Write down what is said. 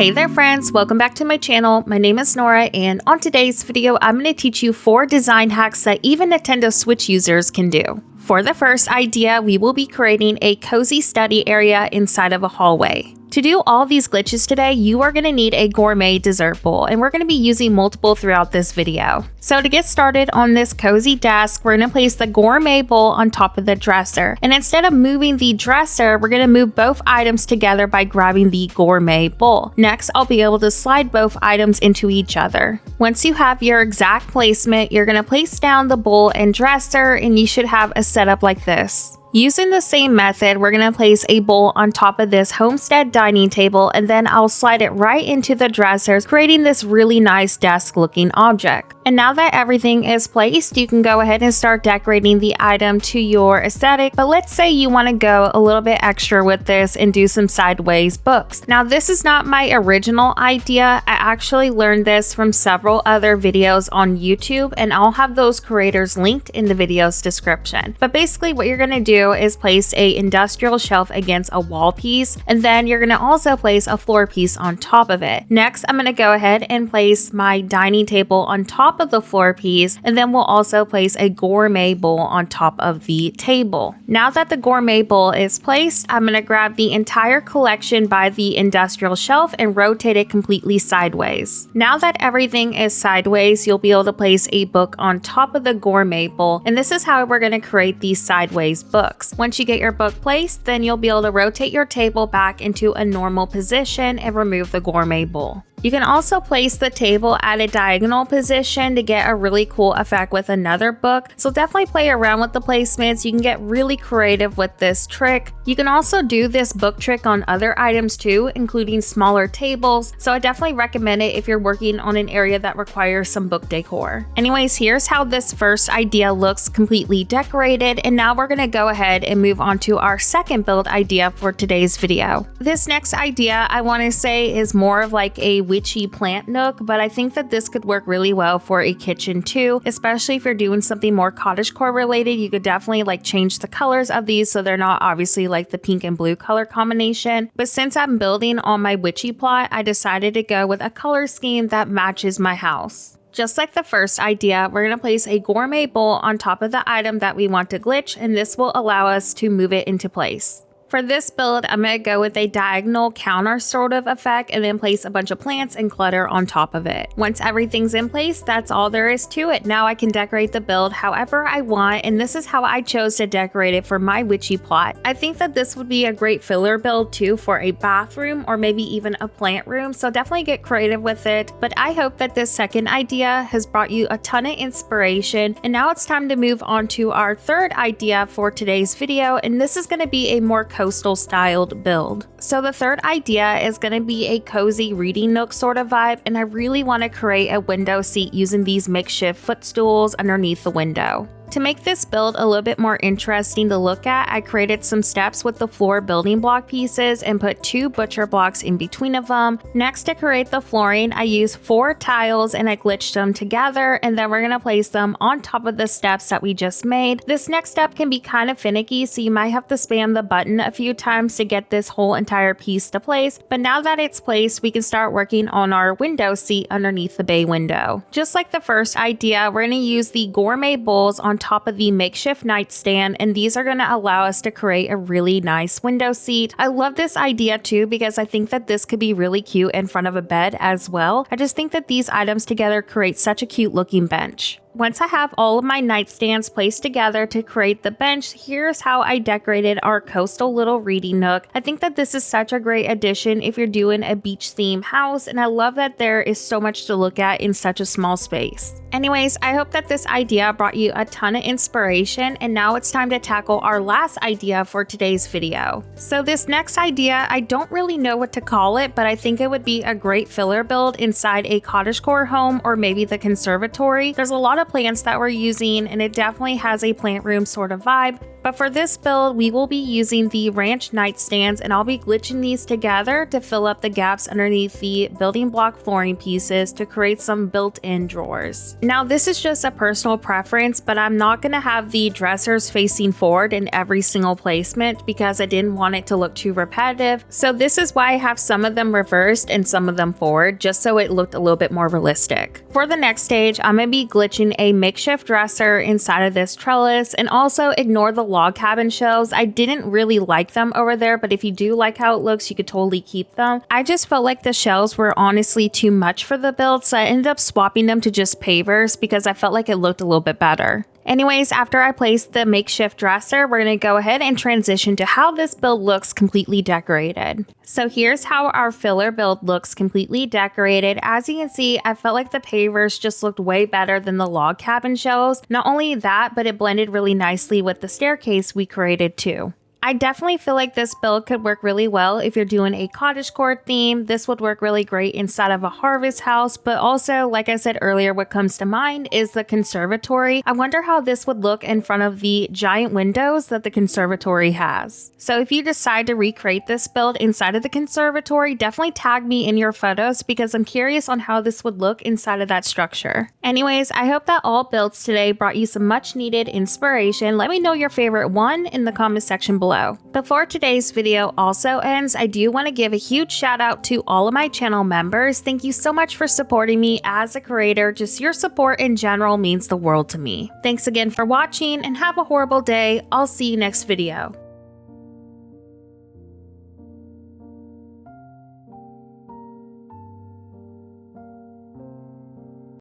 Hey there friends, welcome back to my channel. My name is Nora and on today's video I'm going to teach you 4 design hacks that even Nintendo Switch users can do. For the first idea, we will be creating a cozy study area inside of a hallway. To do all these glitches today, you are going to need a gourmet dessert bowl, and we're going to be using multiple throughout this video. So to get started on this cozy desk, we're going to place the gourmet bowl on top of the dresser. And instead of moving the dresser, we're going to move both items together by grabbing the gourmet bowl. Next, I'll be able to slide both items into each other. Once you have your exact placement, you're going to place down the bowl and dresser, and you should have a setup like this. Using the same method, we're going to place a bowl on top of this homestead dining table, and then I'll slide it right into the dressers, creating this really nice desk looking object. And now that everything is placed, you can go ahead and start decorating the item to your aesthetic. But let's say you want to go a little bit extra with this and do some sideways books. Now this is not my original idea. I actually learned this from several other videos on YouTube, and I'll have those creators linked in the video's description. But basically what you're going to do is place a industrial shelf against a wall piece, and then you're going to also place a floor piece on top of it. Next, I'm going to go ahead and place my dining table on top of the floor piece, and then we'll also place a gourmet bowl on top of the table. Now that the gourmet bowl is placed, I'm going to grab the entire collection by the industrial shelf and rotate it completely sideways. Now that everything is sideways, you'll be able to place a book on top of the gourmet bowl, and this is how we're going to create these sideways books. Once you get your book placed, then you'll be able to rotate your table back into a normal position and remove the gourmet bowl. You can also place the table at a diagonal position to get a really cool effect with another book, so definitely play around with the placements. You can get really creative with this trick. You can also do this book trick on other items too, including smaller tables, so I definitely recommend it if you're working on an area that requires some book decor. Anyways, here's how this first idea looks completely decorated, and now we're going to go ahead and move on to our second build idea for today's video. This next idea I want to say is more of like a witchy plant nook, but I think that this could work really well for a kitchen too, especially if you're doing something more cottagecore related. You could definitely like change the colors of these so they're not obviously like the pink and blue color combination. But since I'm building on my witchy plot, I decided to go with a color scheme that matches my house. Just like the first idea, we're going to place a gourmet bowl on top of the item that we want to glitch, and this will allow us to move it into place. For this build, I'm going to go with a diagonal counter sort of effect and then place a bunch of plants and clutter on top of it. Once everything's in place, that's all there is to it. Now I can decorate the build however I want, and this is how I chose to decorate it for my witchy plot. I think that this would be a great filler build too for a bathroom or maybe even a plant room, so definitely get creative with it. But I hope that this second idea has brought you a ton of inspiration, and now it's time to move on to our third idea for today's video, and this is going to be a more coastal styled build. So the third idea is going to be a cozy reading nook sort of vibe, and I really want to create a window seat using these makeshift footstools underneath the window. To make this build a little bit more interesting to look at, I created some steps with the floor building block pieces and put 2 butcher blocks in between of them. Next, to create the flooring, I used 4 tiles and I glitched them together, and then we're going to place them on top of the steps that we just made. This next step can be kind of finicky, so you might have to spam the button a few times to get this whole entire piece to place. But now that it's placed, we can start working on our window seat underneath the bay window. Just like the first idea, we're going to use the gourmet bowls on top of the makeshift nightstand, and these are going to allow us to create a really nice window seat. I love this idea too because I think that this could be really cute in front of a bed as well. I just think that these items together create such a cute looking bench. Once I have all of my nightstands placed together to create the bench, here's how I decorated our coastal little reading nook. I think that this is such a great addition if you're doing a beach theme house, and I love that there is so much to look at in such a small space. Anyways, I hope that this idea brought you a ton of inspiration, and now it's time to tackle our last idea for today's video. So this next idea, I don't really know what to call it, but I think it would be a great filler build inside a cottagecore home or maybe the conservatory. There's a lot of the plants that we're using, and it definitely has a plant room sort of vibe. But for this build, we will be using the ranch nightstands, and I'll be glitching these together to fill up the gaps underneath the building block flooring pieces to create some built-in drawers. Now, this is just a personal preference, but I'm not going to have the dressers facing forward in every single placement because I didn't want it to look too repetitive. So this is why I have some of them reversed and some of them forward, just so it looked a little bit more realistic. For the next stage, I'm going to be glitching a makeshift dresser inside of this trellis, and also ignore the log cabin shelves. I didn't really like them over there, but if you do like how it looks, you could totally keep them. I just felt like the shelves were honestly too much for the build, so I ended up swapping them to just pavers because I felt like it looked a little bit better. Anyways, after I placed the makeshift dresser, we're going to go ahead and transition to how this build looks completely decorated. So here's how our filler build looks completely decorated. As you can see, I felt like the pavers just looked way better than the log cabin shelves. Not only that, but it blended really nicely with the staircase we created too. I definitely feel like this build could work really well if you're doing a cottagecore theme. This would work really great inside of a harvest house, but also, like I said earlier, what comes to mind is the conservatory. I wonder how this would look in front of the giant windows that the conservatory has. So if you decide to recreate this build inside of the conservatory, definitely tag me in your photos because I'm curious on how this would look inside of that structure. Anyways, I hope that all builds today brought you some much needed inspiration. Let me know your favorite one in the comment section below. Before today's video also ends, I do want to give a huge shout out to all of my channel members. Thank you so much for supporting me as a creator. Just your support in general means the world to me. Thanks again for watching and have a horrible day. I'll see you next video.